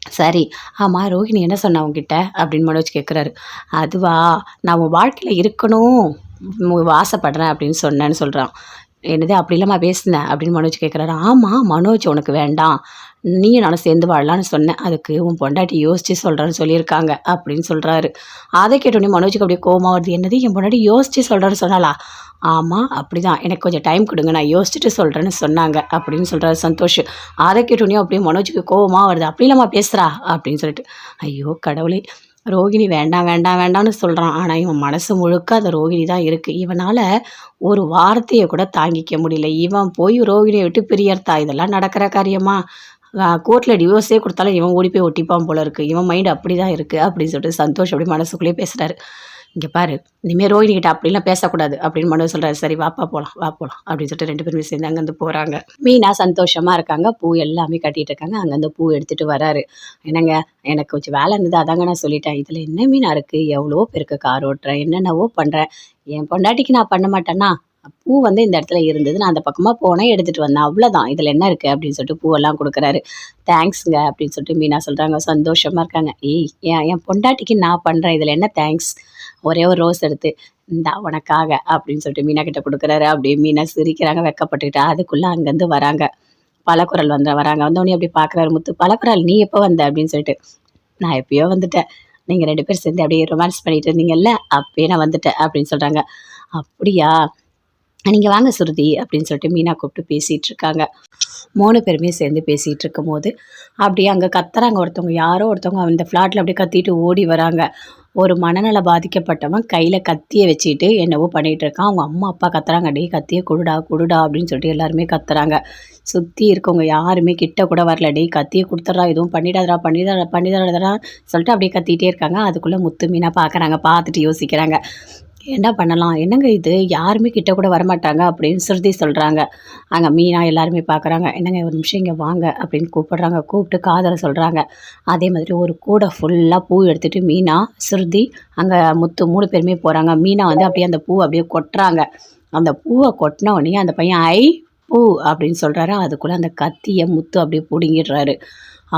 சரி, ஆமாம் ரோஹிணி என்ன சொன்ன உங்ககிட்ட அப்படின்னு மனோஜ் கேட்குறாரு. அதுவா, நான் உன் வாழ்க்கையில் இருக்கணும் ஆசைப்படுறேன் அப்படின்னு சொன்னேன்னு சொல்கிறான். என்னது அப்படி இல்லாமல் பேசுனேன் அப்படின்னு மனோஜ் கேட்குறாரு. ஆமாம் மனோஜ், உனக்கு வேண்டாம், நீயும் நானும் சேர்ந்து வாழலான்னு சொன்னேன், அதுக்கு உன் பொண்டாட்டி யோசித்து சொல்கிறேன்னு சொல்லியிருக்காங்க அப்படின்னு சொல்கிறாரு. அதை கேட்டோடனே மனோஜுக்கு அப்படியே கோவமாக வருது. என்னது, என் பொண்டாட்டி யோசித்து சொல்கிறேன்னு சொன்னாலா? ஆமாம் அப்படி தான், எனக்கு கொஞ்சம் டைம் கொடுங்க, நான் யோசிச்சுட்டு சொல்கிறேன்னு சொன்னாங்க அப்படின்னு சொல்கிறாரு சந்தோஷ். அதை கேட்டோடனே அப்படியே மனோஜுக்கு கோவமாக வருது. அப்படி இல்லாமல் பேசுகிறா அப்படின்னு சொல்லிட்டு. ஐயோ கடவுளே, ரோகிணி வேண்டாம் வேண்டாம் வேண்டாம்னு சொல்கிறான், ஆனால் இவன் மனசு முழுக்க அந்த ரோகிணி தான் இருக்குது. இவனால் ஒரு வார்த்தையை கூட தாங்கிக்க முடியல. இவன் போய் ரோகிணியை விட்டு பிரியறதா, இதெல்லாம் நடக்கிற காரியமா? கோர்ட்டில் டிவோர்ஸே கொடுத்தாலும் இவன் ஓடி போய் ஒட்டிப்பான் போல இருக்குது, இவன் மைண்ட் அப்படி தான் இருக்குது அப்படின்னு சொல்லிட்டு சந்தோஷ் அப்படி மனசுக்குள்ளேயே பேசுகிறாரு. இங்கே பாரு, இனிமேல் ரோஹிணி கிட்ட அப்படிலாம் பேசக்கூடாது அப்படின்னு மனோ சொல்கிறாரு. சரி வாப்பா போகலாம் வா போகலாம் அப்படின்னு சொல்லிட்டு 2 பேருமே சேர்ந்து அங்கேருந்து போகிறாங்க. மீனா சந்தோஷமாக இருக்காங்க. பூ எல்லாமே கட்டிகிட்டு இருக்காங்க. அங்கேருந்து பூ எடுத்துகிட்டு வராரு. என்னங்க, எனக்கு கொஞ்சம் வேலை இருந்தது, அதாங்க நான் சொல்லிட்டேன். இதில் என்ன மீனா இருக்குது, எவ்வளோ பேருக்கு கார் ஓட்டுறேன், என்னென்னவோ பண்ணுறேன், என் பொண்டாட்டிக்கு நான் பண்ண மாட்டேன்னா? பூ இந்த இடத்துல இருந்தது, நான் அந்த பக்கமாக போனேன், எடுத்துகிட்டு வந்தேன், அவ்வளோதான். இதில் என்ன இருக்குது அப்படின்னு சொல்லிட்டு பூவெல்லாம் கொடுக்குறாரு. தேங்க்ஸுங்க அப்படின்னு சொல்லிட்டு மீனா சொல்கிறாங்க. சந்தோஷமாக இருக்காங்க. ஏய், என் பொண்டாட்டிக்கு நான் பண்ணுறேன், இதில் என்ன தேங்க்ஸ்? ஒரே ஒரு ரோஸ் எடுத்து இந்தா உனக்காக அப்படின்னு சொல்லிட்டு மீனா கிட்ட கொடுக்குறாரு. அப்படியே மீனா சிரிக்கிறாங்க வெக்கப்பட்டுக்கிட்டு. அதுக்குள்ளே அங்கேருந்து வராங்க. பலக்குரல் வராங்க. வந்தோடனே அப்படி பார்க்குறாரு முத்து. பலக்குரல், நீ எப்போ வந்த அப்படின்னு சொல்லிட்டு. நான் எப்பயோ வந்துட்டேன், நீங்கள் 2 பேர் சேர்ந்து அப்படியே ரொமான்ஸ் பண்ணிட்டு இருந்தீங்கல்ல, அப்பயே நான் வந்துட்டேன் அப்படின்னு சொல்கிறாங்க. அப்படியா, நீங்கள் வாங்க சுருதி அப்படின்னு சொல்லிட்டு மீனா கூப்பிட்டு பேசிகிட்டு இருக்காங்க. 3 பேருமே சேர்ந்து பேசிகிட்டு இருக்கும்போது அப்படியே அங்கே கத்துறாங்க. ஒருத்தவங்க யாரோ ஒருத்தவங்க அந்த ஃப்ளாட்டில் அப்படியே கத்திட்டு ஓடி வராங்க. ஒரு மனநல பாதிக்கப்பட்டவன் கையில் கத்தியை வச்சுட்டு என்னவோ பண்ணிகிட்டு இருக்கான். அவங்க அம்மா அப்பா கத்துறாங்க, டே கத்தியை கொடுடா கொடுடா அப்படின்னு சொல்லிட்டு எல்லாருமே கத்துறாங்க. சுற்றி இருக்கவங்க யாருமே கிட்ட கூட வரல. டே கத்தியை கொடுத்துட்றா, எதுவும் பண்ணிடாதடா சொல்லிட்டு அப்படியே கத்திகிட்டே இருக்காங்க. அதுக்குள்ளே முத்து மீனா பார்க்குறாங்க. பார்த்துட்டு யோசிக்கிறாங்க, என்ன பண்ணலாம், என்னங்க இது, யாருமே கிட்ட கூட வரமாட்டாங்க அப்படின்னு சுருதி சொல்கிறாங்க. அங்கே மீனா எல்லாருமே பார்க்குறாங்க. என்னங்க ஒரு நிமிஷம் இங்கே வாங்க அப்படின்னு கூப்பிடுறாங்க. கூப்பிட்டு காதலை சொல்கிறாங்க. அதே மாதிரி ஒரு கூடை ஃபுல்லாக பூ எடுத்துகிட்டு மீனா, சுருதி, அங்கே முத்து 3 பேருமே போகிறாங்க. மீனா அப்படியே அந்த பூவை அப்படியே கொட்டுறாங்க. அந்த பூவை கொட்டின உடனே அந்த பையன் ஐ பூ அப்படின்னு சொல்கிறாரு. அதுக்குள்ளே அந்த கத்தியை முத்து அப்படியே பிடுங்கிடுறாரு.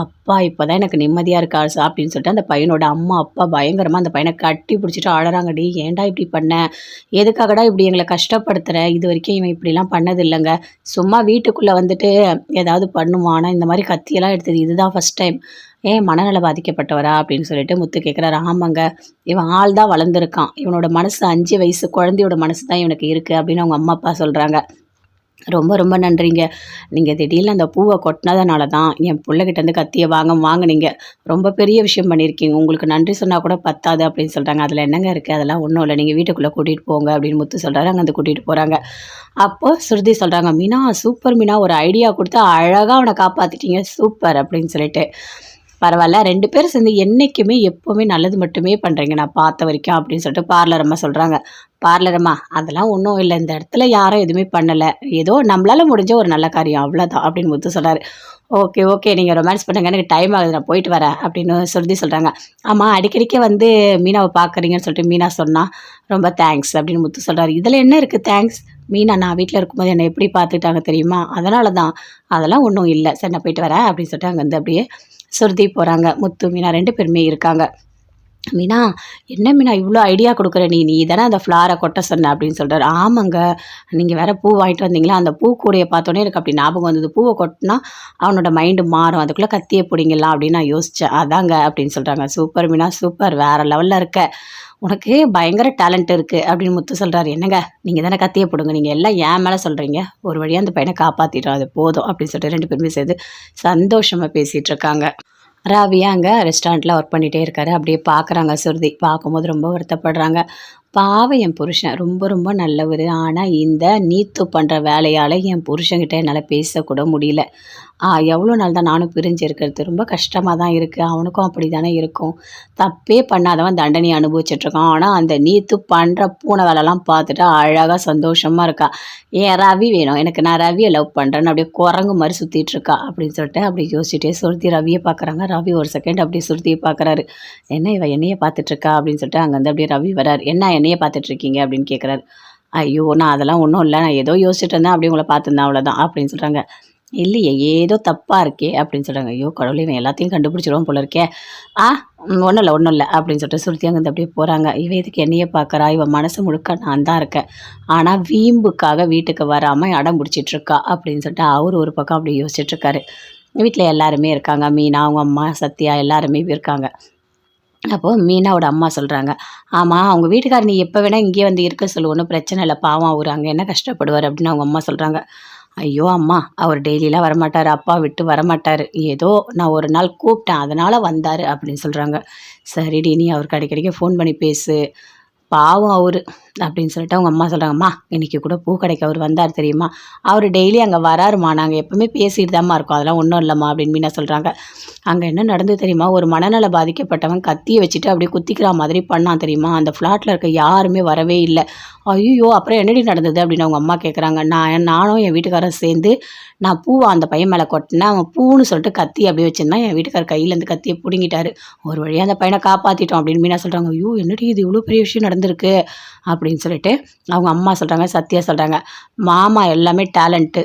அப்பா இப்போ தான் எனக்கு நிம்மதியாக இருக்கா அப்படின்னு சொல்லிட்டு அந்த பையனோட அம்மா அப்பா பயங்கரமாக அந்த பையனை கட்டி பிடிச்சிட்டு அழறாங்க. டி ஏன்டா இப்படி பண்ண, எதுக்காகடா இப்படி எங்களை கஷ்டப்படுத்துகிற, இது வரைக்கும் இவன் இப்படிலாம் பண்ணது இல்லைங்க, சும்மா வீட்டுக்குள்ளே வந்துட்டு ஏதாவது பண்ணுவான், ஆனால் இந்த மாதிரி கத்தியெல்லாம் எடுத்தது இதுதான் ஃபஸ்ட் டைம், ஏன் மனநல பாதிக்கப்பட்டவரா அப்படின்னு சொல்லிட்டு முத்து கேட்குறாரு. ஆமாங்க, இவன் ஆள் தான் வளர்ந்துருக்கான், இவனோட மனசு 5 வயசு குழந்தையோட மனசு தான் இவனுக்கு இருக்குது அப்படின்னு அவங்க அம்மா அப்பா சொல்கிறாங்க. ரொம்ப ரொம்ப நன்றிங்க, நீங்கள் திடீர்னு அந்த பூவை கொட்டினதுனால தான் என் பிள்ளைகிட்டேருந்து கத்தியை வாங்கினீங்க, ரொம்ப பெரிய விஷயம் பண்ணியிருக்கீங்க, உங்களுக்கு நன்றி சொன்னால் கூட பத்தாது அப்படின்னு சொல்கிறாங்க. அதில் என்னங்க இருக்குது, அதெல்லாம் ஒன்றும் இல்லை, நீங்கள் வீட்டுக்குள்ளே கூட்டிகிட்டு போங்க அப்படின்னு முத்து சொல்கிறாரு. அங்கே வந்து கூட்டிகிட்டு போகிறாங்க. அப்போது சுருதி சொல்கிறாங்க, மீனா சூப்பர் மீனா, ஒரு ஐடியா கொடுத்து அழகாக அவனை காப்பாற்றிட்டீங்க, சூப்பர் அப்படின்னு சொல்லிட்டு. பரவாயில்ல, 2 பேரும் சேர்ந்து என்றைக்குமே எப்போவுமே நல்லது மட்டுமே பண்ணுறீங்க நான் பார்த்த வரைக்கும் அப்படின்னு சொல்லிட்டு பார்லர் அம்மா சொல்கிறாங்க. பார்லர் அம்மா, அதெல்லாம் ஒன்றும் இல்லை, இந்த இடத்துல யாரும் எதுவுமே பண்ணலை, ஏதோ நம்மளால் முடிஞ்ச ஒரு நல்ல காரியம் அவ்வளோதான் அப்படின்னு முத்து சொல்கிறாரு. ஓகே ஓகே, நீங்கள் ரொமான்ஸ் பண்ணுங்க, எனக்கு டைம் ஆகுது, நான் போயிட்டு வரேன் அப்படின்னு சுருதி சொல்கிறாங்க. ஆமாம், அடிக்கடிக்க வந்து மீனாவை பார்க்குறீங்கன்னு சொல்லிட்டு மீனா சொன்னால் ரொம்ப தேங்க்ஸ் அப்படின்னு முத்து சொல்கிறாரு. இதில் என்ன இருக்குது தேங்க்ஸ், மீனா நான் வீட்டில் இருக்கும்போது என்னை எப்படி பார்த்துக்கிட்டாங்க தெரியுமா, அதனால தான், அதெல்லாம் ஒன்றும் இல்லை, சரி நான் போயிட்டு வரேன் அப்படின்னு சொல்லிட்டு அங்கே வந்து அப்படியே சுருதி போகிறாங்க. முத்து மீனா 2 பேருமே இருக்காங்க. மீனா, என்ன மீனா இவ்வளோ ஐடியா கொடுக்குற, நீ தானே அந்த ஃப்ளாரை கொட்ட சொன்ன அப்படின்னு சொல்கிறாரு. ஆமாங்க, நீங்கள் வேறு பூ வாங்கிட்டு வந்தீங்களா, அந்த பூ கூடையை பார்த்தோன்னே எனக்கு அப்படி ஞாபகம் வந்தது, பூவை கொட்டினா அவனோட மைண்டு மாறும், அதுக்குள்ளே கத்தியை பிடிங்கலாம் அப்படின்னு நான் யோசித்தேன், அதாங்க அப்படின்னு சொல்கிறாங்க. சூப்பர் மீனா சூப்பர், வேறு லெவலில் இருக்க, உனக்கு பயங்கர டேலண்ட் இருக்குது அப்படின்னு முத்து சொல்கிறாரு. என்னங்க, நீங்கள் தானே கத்தியை பிடுங்க, நீங்கள் எல்லாம் ஏன் மேலே சொல்கிறீங்க, ஒரு வழியாக அந்த பையனை காப்பாற்றிட்டோம், அது போதும் அப்படின்னு சொல்லிட்டு 2 பேருமே சேர்ந்து சந்தோஷமாக பேசிகிட்டு இருக்காங்க. ரவியா அங்கே ரெஸ்டாரண்ட்டில் ஒர்க் பண்ணிகிட்டே இருக்காரு. அப்படியே பார்க்குறாங்க சுருதி. பார்க்கும்போது ரொம்ப வருத்தப்படுறாங்க. பாவம் என் புருஷன் ரொம்ப ரொம்ப நல்லவர், ஆனால் இந்த நீத்து பண்ணுற வேலையால் என் புருஷன்கிட்ட என்னால் பேசக்கூட முடியல. எவ்வளோ நாள் தான் நானும் பிரிஞ்சு இருக்கிறது, ரொம்ப கஷ்டமாக தான் இருக்குது, அவனுக்கும் அப்படி தானே இருக்கும், தப்பே பண்ணாதவன் தண்டனை அனுபவிச்சிட்ருக்கான், ஆனால் அந்த நீத்து பண்ணுற பூனை வேலைலாம் பார்த்துட்டு அழகாக சந்தோஷமாக இருக்கா. ஏன் ரவி வேணும் எனக்கு, நான் ரவியை லவ் பண்ணுறேன்னு அப்படியே குரங்கு மாதிரி சுற்றிட்டு இருக்கா அப்படின்னு சொல்லிட்டு அப்படி யோசிச்சுட்டே சுருதி ரவியை பார்க்குறாங்க. ரவி ஒரு செகண்ட் அப்படியே சுருதியை பார்க்குறாரு. என்ன இவ என்னையே பார்த்துட்ருக்கா அப்படின்னு சொல்லிட்டு அங்கேருந்து அப்படியே ரவி வராரு. என்ன என்னையே பார்த்துட்ருக்கீங்க அப்படின்னு கேட்குறாரு. ஐயோ, நான் அதெல்லாம் ஒன்றும் இல்லை, நான் ஏதோ யோசிச்சுட்டு இருந்தேன், அப்படி உங்களை பார்த்துருந்தேன் அவ்வளோதான் அப்படின்னு சொல்கிறாங்க. இல்லையே, ஏதோ தப்பாக இருக்கே அப்படின்னு சொல்கிறாங்க. ஐயோ கடவுளே, இவன் எல்லாத்தையும் கண்டுபிடிச்சிருவோம் போல இருக்கே. ஒன்றும் இல்லை அப்படின்னு சொல்லிட்டு சுருத்தி அங்கேருந்து அப்படியே போகிறாங்க. இவன் இதுக்கு என்னையே பார்க்குறா, இவன் மனசு முழுக்க நான் தான் இருக்கேன், ஆனால் வீம்புக்காக வீட்டுக்கு வராமல் அடம் பிடிச்சிட்ருக்கா அப்படின்னு சொல்லிட்டு அவர் ஒரு பக்கம் அப்படி யோசிச்சுட்ருக்காரு. வீட்டில் எல்லாருமே இருக்காங்க. மீனா, அவங்க அம்மா சத்யா எல்லாருமே இருக்காங்க. அப்போது மீனாவோட அம்மா சொல்கிறாங்க, ஆமாம் அவங்க வீட்டுக்காரர் நீ எப்போ வேணால் இங்கே வந்து இருக்க சொல்லு, ஒன்றும் பிரச்சனை இல்லை, பாவம் அவர் அங்கே என்ன கஷ்டப்படுவார் அப்படின்னு அவங்க அம்மா சொல்கிறாங்க. ஐயோ அம்மா, அவர் டெய்லியெலாம் வரமாட்டார், அப்பா விட்டு வரமாட்டார், ஏதோ நான் ஒரு நாள் கூப்பிட்டேன் அதனால் வந்தார் அப்படின்னு சொல்கிறாங்க. சரிடி, நீ அவருக்கு அடிக்கடிக்கு ஃபோன் பண்ணி பேசு, பாவம் அவரு அப்படின்னு சொல்லிட்டு அவங்க அம்மா சொல்கிறாங்க, அம்மா இன்னைக்கு கூட பூ கடைக்கு அவர் வந்தார் தெரியுமா, அவர் டெய்லி அங்கே வராருமா, நாங்கள் எப்பவுமே பேசிட்டு தாம்மா இருக்கோம், அதெல்லாம் ஒன்றும் இல்லைம்மா அப்படின்னு மீனா சொல்கிறாங்க. அங்கே என்ன நடந்தது தெரியுமா, ஒரு மனநல பாதிக்கப்பட்டவன் கத்தியை வச்சுட்டு அப்படியே குத்திக்கிற மாதிரி பண்ணான் தெரியுமா, அந்த ஃப்ளாட்டில் இருக்க யாருமே வரவே இல்லை. ஐயோ அப்புறம் என்னடி நடந்தது அப்படின்னு அவங்க அம்மா கேட்குறாங்க. நானும் என் வீட்டுக்காரரும் சேர்ந்து நான் பூவை அந்த பையன் மேலே கொட்டினேன், அவன் பூன்னு சொல்லிட்டு கத்தி அப்படியே வச்சுருந்தான், என் வீட்டுக்காரர் கையிலேருந்து கத்தியை பிடுங்கிட்டாரு, ஒரு வழியாக அந்த பையனை காப்பாற்றிட்டோம் அப்படின்னு மீனா சொல்கிறாங்க. ஐயோ என்னடி இது இவ்வளோ பெரிய விஷயம் நடந்திருக்கு அப்படின்னு சொல்லிட்டு அவங்க அம்மா சொல்கிறாங்க. சத்யா சொல்கிறாங்க, மாமா எல்லாமே டேலண்ட்டு,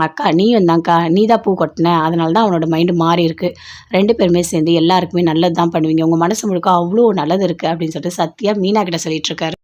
அக்கா நீயும் தான்க்கா, நீ தான் பூ கொட்டின, அதனால தான் அவனோட மைண்டு மாறி இருக்கு, 2 பேருமே சேர்ந்து எல்லாருக்குமே நல்லது தான் பண்ணுவீங்க, உங்கள் மனசு முழுக்க அவ்வளோ நல்லது இருக்குது அப்படின்னு சொல்லிட்டு சத்யா மீனா கிட்ட சொல்லிட்டு இருக்காரு.